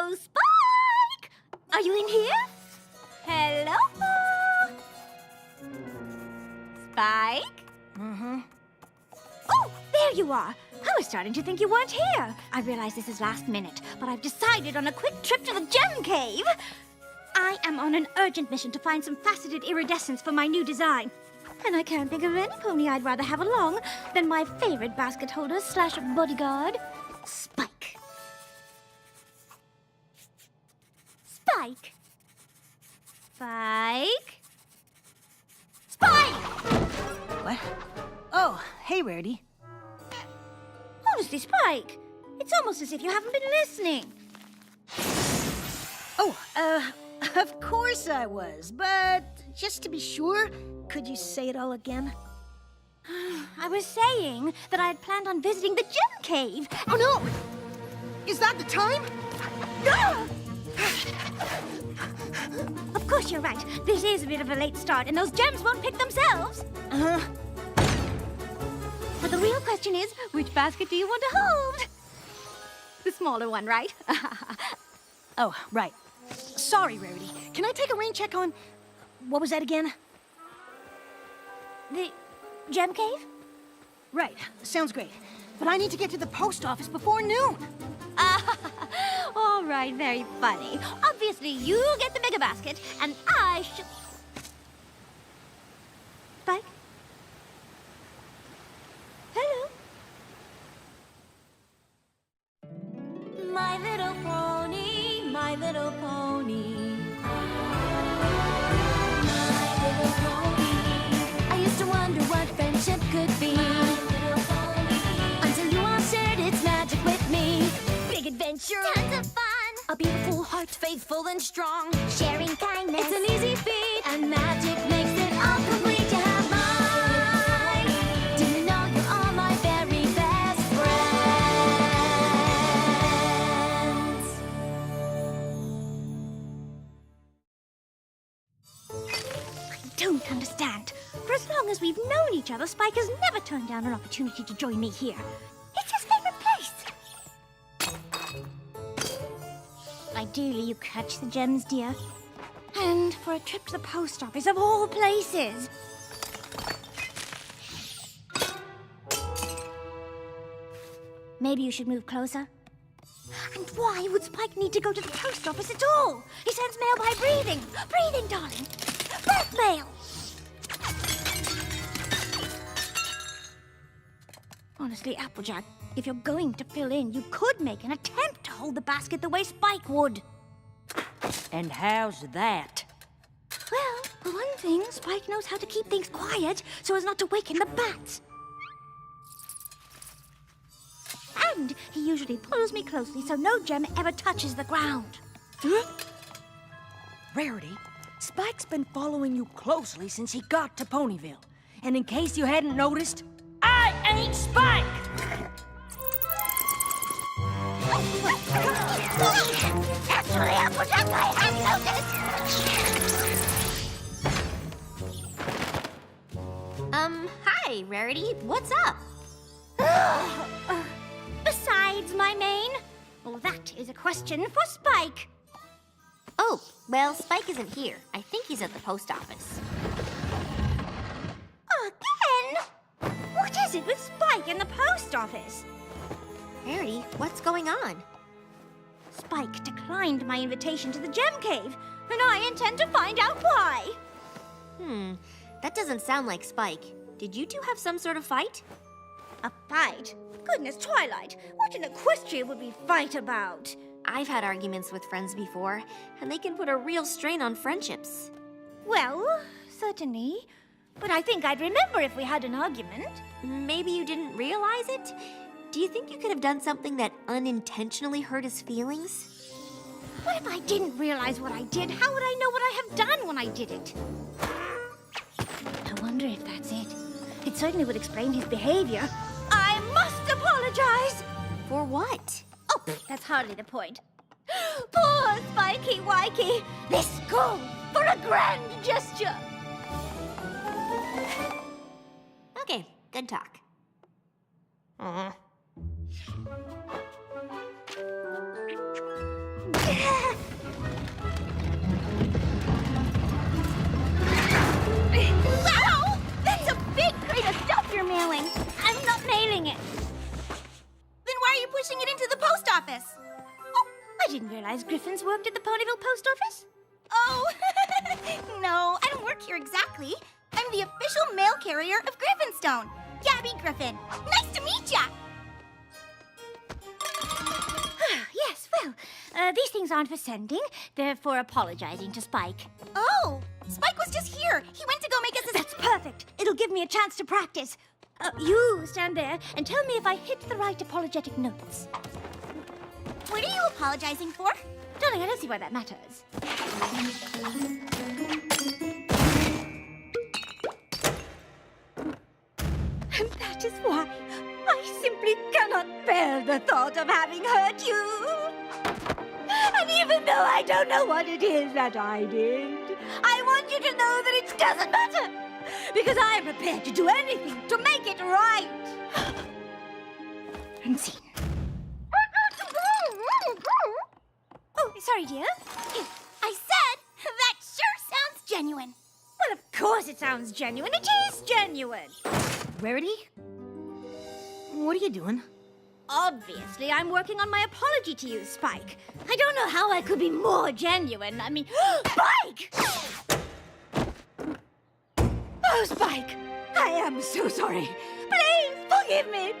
Hello, Spike! Are you in here? Hello? Spike? Mm-hmm. Oh, there you are. I was starting to think you weren't here. I realize this is last minute, but I've decided on a quick trip to the gem cave. I am on an urgent mission to find some faceted iridescence for my new design. And I can't think of any pony I'd rather have along than my favorite basket holder slash bodyguard, Spike. Spike. Spike. Spike! What? Oh, hey, Rarity. Honestly, Spike, it's almost as if you haven't been listening. Oh, of course I was, but just to be sure, could you say it all again? I was saying that I had planned on visiting the gem cave. Oh, no! Is that the time? Of course you're right. This is a bit of a late start, and those gems won't pick themselves. Uh-huh. But the real question is, which basket do you want to hold? The smaller one, right? Oh, right. Sorry, Rarity. Can I take a rain check on... What was that again? The gem cave? Right. Sounds great. But I need to get to the post office before noon. All right, very funny. Obviously, you get the mega basket, and I should... Spike? Hello? My little pony, my little pony. My little pony. I used to wonder what friendship could be. My little pony. Until you all shared its magic with me. Big adventure. Tons of fun. A beautiful heart, faithful and strong. Sharing kindness. It's an easy feat. And magic makes it all complete. You have mine. Do you know you're all my very best friends? I don't understand. For as long as we've known each other, Spike has never turned down an opportunity to join me here. It's his favorite place. Ideally, you catch the gems, dear. And for a trip to the post office, of all places. Maybe you should move closer. And why would Spike need to go to the post office at all? He sends mail by breathing. Breathing, darling. Breath mail. Honestly, Applejack, if you're going to fill in, you could make an attempt to hold the basket the way Spike would. And how's that? Well, for one thing, Spike knows how to keep things quiet so as not to waken the bats. And he usually pulls me closely so no gem ever touches the ground. Rarity, Spike's been following you closely since he got to Ponyville. And in case you hadn't noticed, I ain't Spike! Actually, Applejack, I have noticed. Hi, Rarity. What's up? Besides my mane? Well, that is a question for Spike. Oh, well, Spike isn't here. I think he's at the post office. Again? What is it with Spike and the post office? Rarity, what's going on? Spike declined my invitation to the gem cave, and I intend to find out why. That doesn't sound like Spike. Did you two have some sort of fight? A fight? Goodness, Twilight, what in Equestria would we fight about? I've had arguments with friends before, and they can put a real strain on friendships. Well, certainly. But I think I'd remember if we had an argument. Maybe you didn't realize it? Do you think you could have done something that unintentionally hurt his feelings? What if I didn't realize what I did? How would I know what I have done when I did it? I wonder if that's it. It certainly would explain his behavior. I must apologize! For what? Oh, that's hardly the point. Poor Spikey Wikey! This goes for a grand gesture! Okay, good talk. worked at the Ponyville post office? Oh, no, I don't work here exactly. I'm the official mail carrier of Griffinstone. Gabby Griffin. Nice to meet ya! Yes, well, these things aren't for sending. They're for apologizing to Spike. Oh, Spike was just here. He went to go make us his... That's perfect. It'll give me a chance to practice. You stand there and tell me if I hit the right apologetic notes. What are you apologizing for? Darling, I don't see why that matters. And that is why I simply cannot bear the thought of having hurt you. And even though I don't know what it is that I did, I want you to know that it doesn't matter. Because I'm prepared to do anything to make it right. And scene. Oh, sorry, dear. I said, that sure sounds genuine. Well, of course it sounds genuine. It is genuine. Rarity? What are you doing? Obviously, I'm working on my apology to you, Spike. I don't know how I could be more genuine. I mean, Spike! Oh, Spike, I am so sorry. Please forgive me.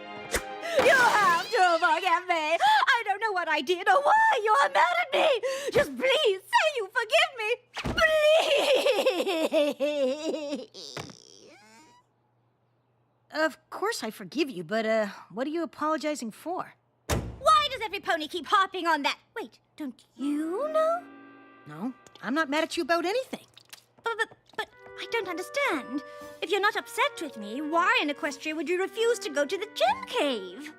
You have to forgive me. I don't know what I did or why you are mad at me. Just please say you forgive me. Please. Of course I forgive you, but, what are you apologizing for? Why does every pony keep harping on that? Wait, don't you know? No, I'm not mad at you about anything. But I don't understand. If you're not upset with me, why in Equestria would you refuse to go to the gem cave?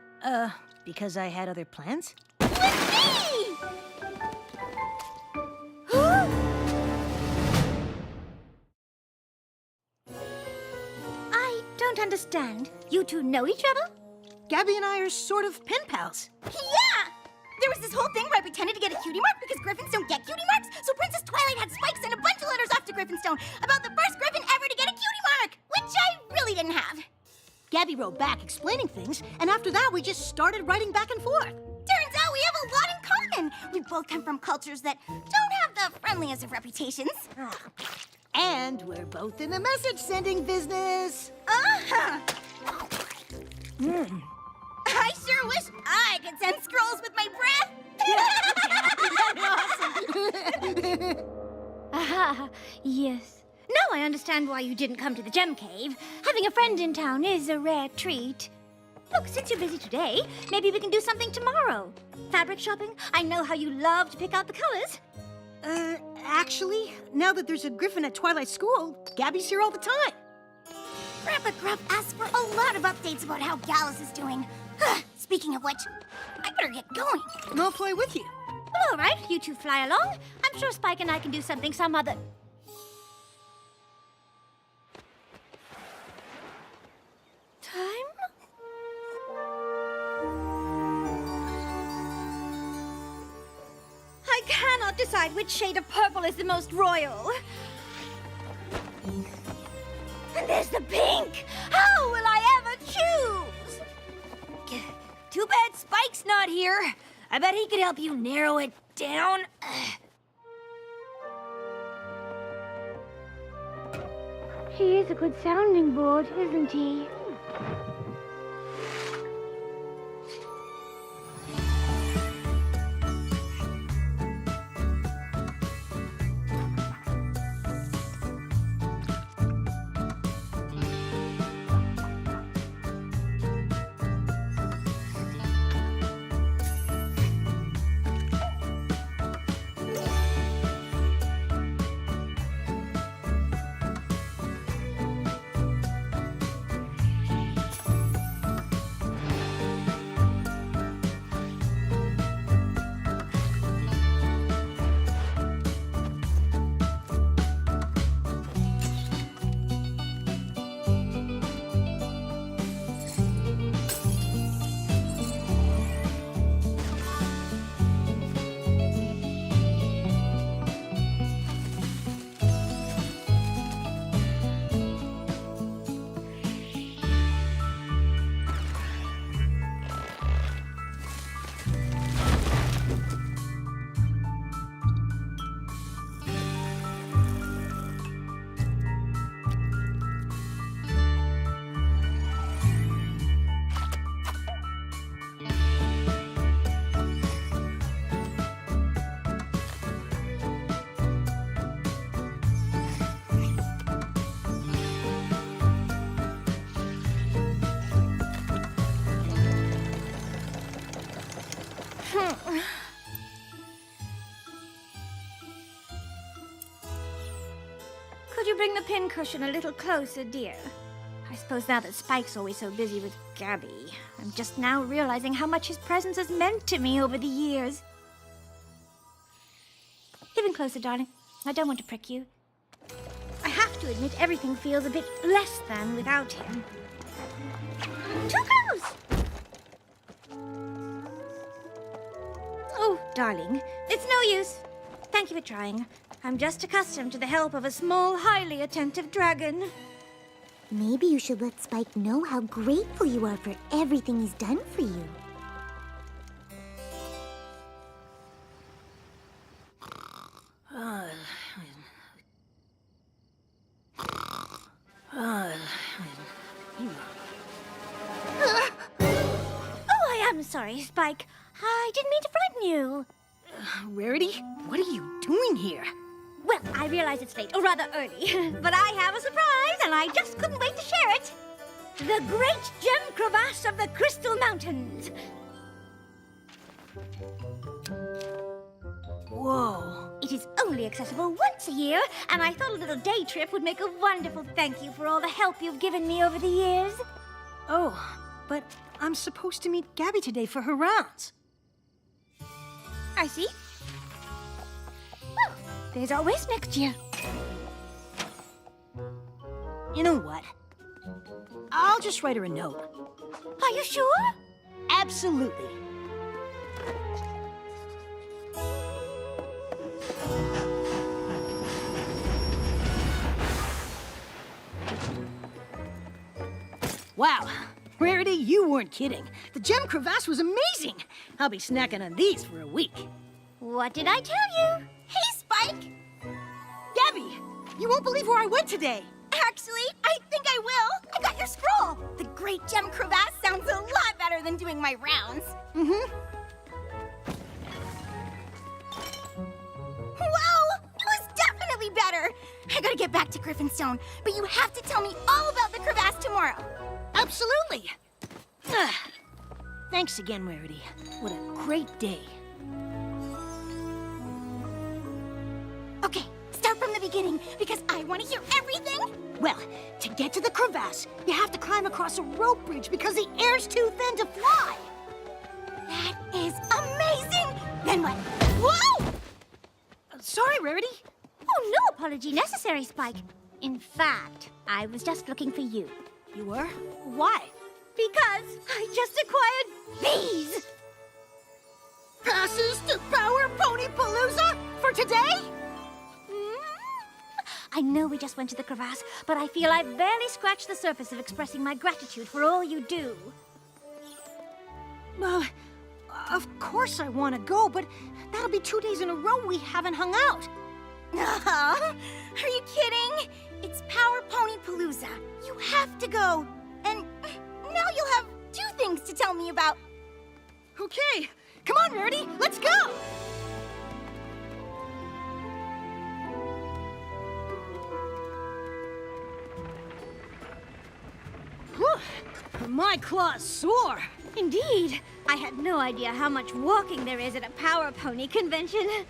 Because I had other plans? With me! I don't understand. You two know each other? Gabby and I are sort of pen pals. Yeah! There was this whole thing where I pretended to get a cutie mark because Griffins don't get cutie marks, so Princess Twilight had Spike send a bunch of letters off to Griffinstone about the first Griffin ever to get a cutie mark, which I really didn't have. Gabby wrote back explaining things, and after that we just started writing back and forth. Turns out we have a lot in common. We both come from cultures that don't have the friendliest of reputations. And we're both in the message-sending business. Uh-huh. I sure wish I could send scrolls with my breath. Ah, yes. Now I understand why you didn't come to the gem cave. Having a friend in town is a rare treat. Look, since you're busy today, maybe we can do something tomorrow. Fabric shopping? I know how you love to pick out the colors. Actually, now that there's a Griffin at Twilight School, Gabby's here all the time. Grandpa Gruff asked for a lot of updates about how Gallus is doing. Speaking of which, I better get going. I'll fly with you. Well, all right, you two fly along. I'm sure Spike and I can do something some other... time? I cannot decide which shade of purple is the most royal. And there's the pink! How will I ever choose? Too bad Spike's not here. I bet he could help you narrow it down. He is a good sounding board, isn't he? you bring the pincushion a little closer, dear? I suppose now that Spike's always so busy with Gabby, I'm just now realizing how much his presence has meant to me over the years. Even closer, darling. I don't want to prick you. I have to admit everything feels a bit less than without him. Too close! Oh, darling, it's no use. Thank you for trying. I'm just accustomed to the help of a small, highly attentive dragon. Maybe you should let Spike know how grateful you are for everything he's done for you. Oh, I am sorry, Spike. I didn't mean to frighten you. Rarity, what are you doing here? Well, I realize it's late, or rather early, but I have a surprise, and I just couldn't wait to share it. The Great Gem Crevasse of the Crystal Mountains. Whoa. It is only accessible once a year, and I thought a little day trip would make a wonderful thank you for all the help you've given me over the years. Oh, but I'm supposed to meet Gabby today for her rounds. I see. Well, there's always next year. You know what? I'll just write her a note. Are you sure? Absolutely. Wow. Rarity, you weren't kidding. The gem crevasse was amazing. I'll be snacking on these for a week. What did I tell you? Hey, Spike! Gabby, you won't believe where I went today. Actually, I think I will. I got your scroll. The Great Gem Crevasse sounds a lot better than doing my rounds. Mm-hmm. Whoa! It was definitely better. I gotta get back to Griffinstone, but you have to tell me all about the crevasse tomorrow. Absolutely. Thanks again, Rarity. What a great day. Okay, start from the beginning, because I want to hear everything. Well, to get to the crevasse, you have to climb across a rope bridge because the air's too thin to fly. That is amazing! Then what? Whoa! Sorry, Rarity. Oh, no apology necessary, Spike. In fact, I was just looking for you. You were? Why? Because I just acquired these! Passes to Power Pony Palooza for today? I know we just went to the crevasse, but I feel I've barely scratched the surface of expressing my gratitude for all you do. Well, of course I want to go, but that'll be 2 days in a row we haven't hung out. Are you kidding? It's Power Pony Palooza. You have to go. And now you'll have 2 things to tell me about. Okay, come on, Rarity, let's go! Whew, my claws sore. Indeed. I had no idea how much walking there is at a Power Pony convention.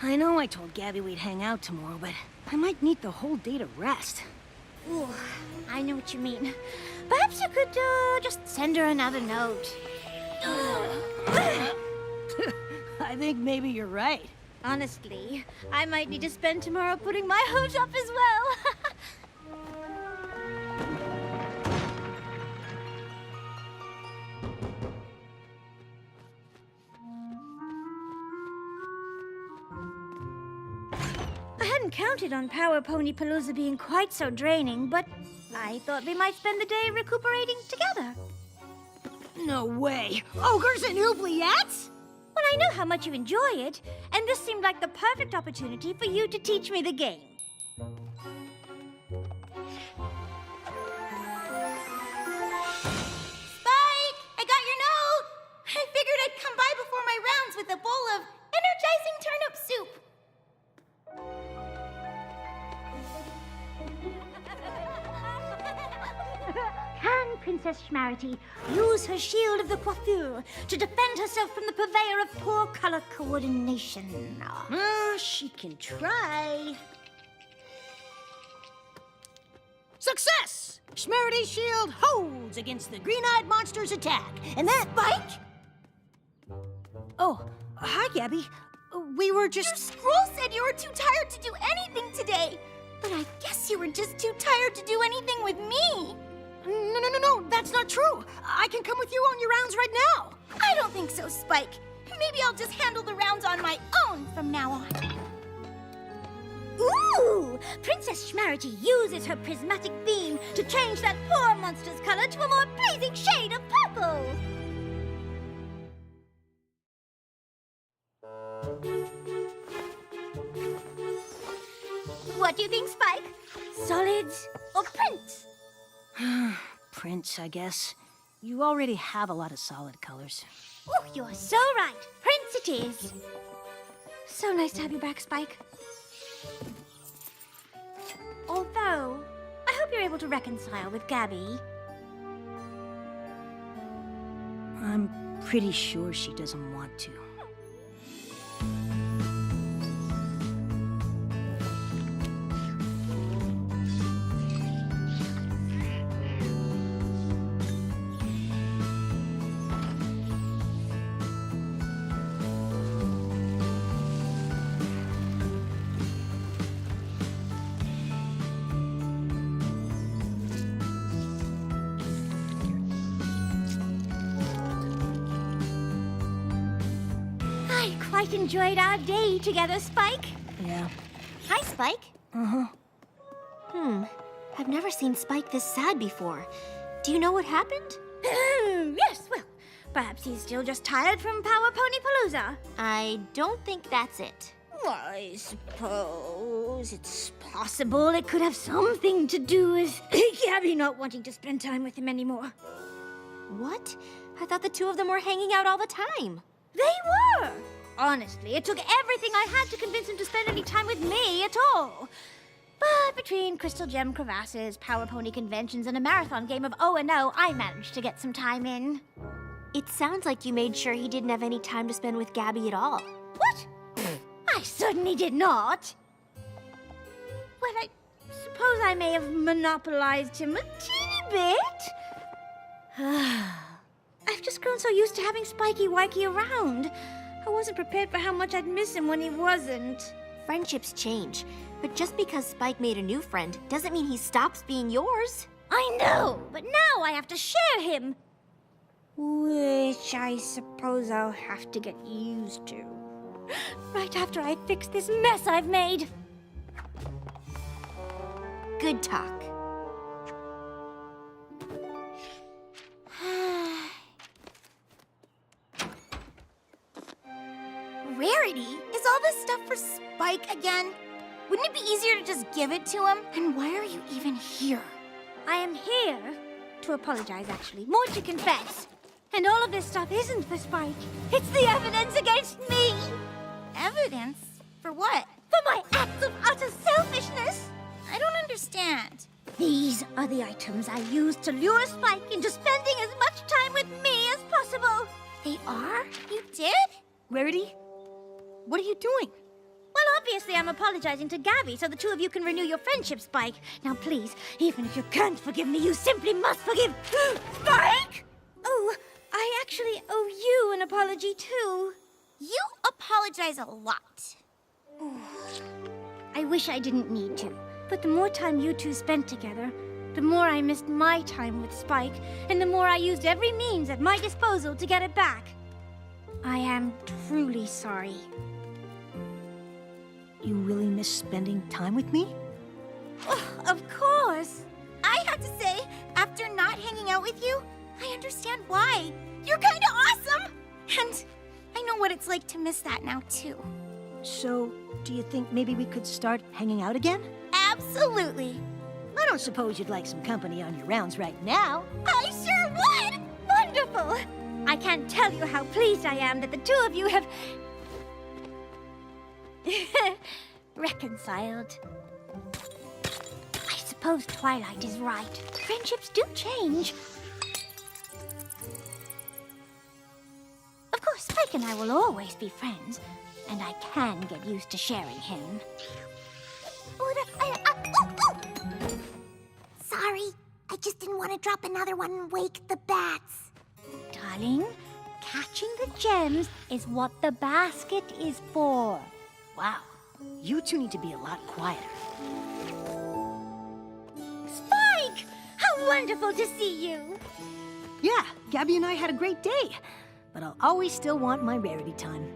I know I told Gabby we'd hang out tomorrow, but I might need the whole day to rest. Ooh, I know what you mean. Perhaps you could just send her another note. I think maybe you're right. Honestly, I might need to spend tomorrow putting my hopes up as well. I hadn't counted on Power Pony Palooza being quite so draining, but I thought we might spend the day recuperating together. No way. Ogres and oubliettes? Well, I know how much you enjoy it, and this seemed like the perfect opportunity for you to teach me the game. Spike, I got your note. I figured I'd come by before my rounds with a bowl of energizing turnip soup. Can Princess Rarity use her shield of the coiffure to defend herself from the purveyor of poor color coordination. She can try. Success! Schmerity's shield holds against the green-eyed monster's attack. And that... Spike? Oh, hi, Gabby. We were just... Your scroll said you were too tired to do anything today. But I guess you were just too tired to do anything with me. No, that's not true. I can come with you on your rounds right now. I don't think so, Spike. Maybe I'll just handle the rounds on my own from now on. Ooh! Princess Rarity uses her prismatic beam to change that poor monster's color to a more pleasing shade of purple. What do you think, Spike? Solids or prints? Prince, I guess. You already have a lot of solid colors. Oh, you're so right. Prince it is. So nice to have you back, Spike. Although, I hope you're able to reconcile with Gabby. I'm pretty sure she doesn't want to. I quite enjoyed our day together, Spike. Yeah. Hi, Spike. Uh-huh. I've never seen Spike this sad before. Do you know what happened? Yes, well, perhaps he's still just tired from Power Pony Palooza. I don't think that's it. I suppose it's possible it could have something to do with Gabby not wanting to spend time with him anymore. What? I thought the two of them were hanging out all the time. They were! Honestly, it took everything I had to convince him to spend any time with me at all. But between Crystal Gem crevasses, Power Pony conventions, and a marathon game of O&O, I managed to get some time in. It sounds like you made sure he didn't have any time to spend with Gabby at all. What? I certainly did not. Well, I suppose I may have monopolized him a teeny bit. I've just grown so used to having Spiky Wikey around. I wasn't prepared for how much I'd miss him when he wasn't. Friendships change, but just because Spike made a new friend doesn't mean he stops being yours. I know, but now I have to share him. Which I suppose I'll have to get used to. Right after I fix this mess I've made. Good talk. Rarity? Is all this stuff for Spike again? Wouldn't it be easier to just give it to him? And why are you even here? I am here to apologize, actually. More to confess. And all of this stuff isn't for Spike. It's the evidence against me. Evidence? For what? For my acts of utter selfishness. I don't understand. These are the items I used to lure Spike into spending as much time with me as possible. They are? You did? Rarity, what are you doing? Well, obviously I'm apologizing to Gabby so the two of you can renew your friendship, Spike. Now please, even if you can't forgive me, you simply must forgive Spike! Oh, I actually owe you an apology too. You apologize a lot. I wish I didn't need to, but the more time you two spent together, the more I missed my time with Spike, and the more I used every means at my disposal to get it back. I am truly sorry. You really miss spending time with me? Oh, of course. I have to say, after not hanging out with you, I understand why. You're kind of awesome! And I know what it's like to miss that now, too. So, do you think maybe we could start hanging out again? Absolutely. I don't suppose you'd like some company on your rounds right now. I sure would! Wonderful! I can't tell you how pleased I am that the two of you have reconciled. I suppose Twilight is right. Friendships do change. Spike and I will always be friends, and I can get used to sharing him. Sorry, I just didn't want to drop another one and wake the bats. Darling, catching the gems is what the basket is for. Wow, you two need to be a lot quieter. Spike! How wonderful to see you! Yeah, Gabby and I had a great day. But I'll always still want my Rarity time.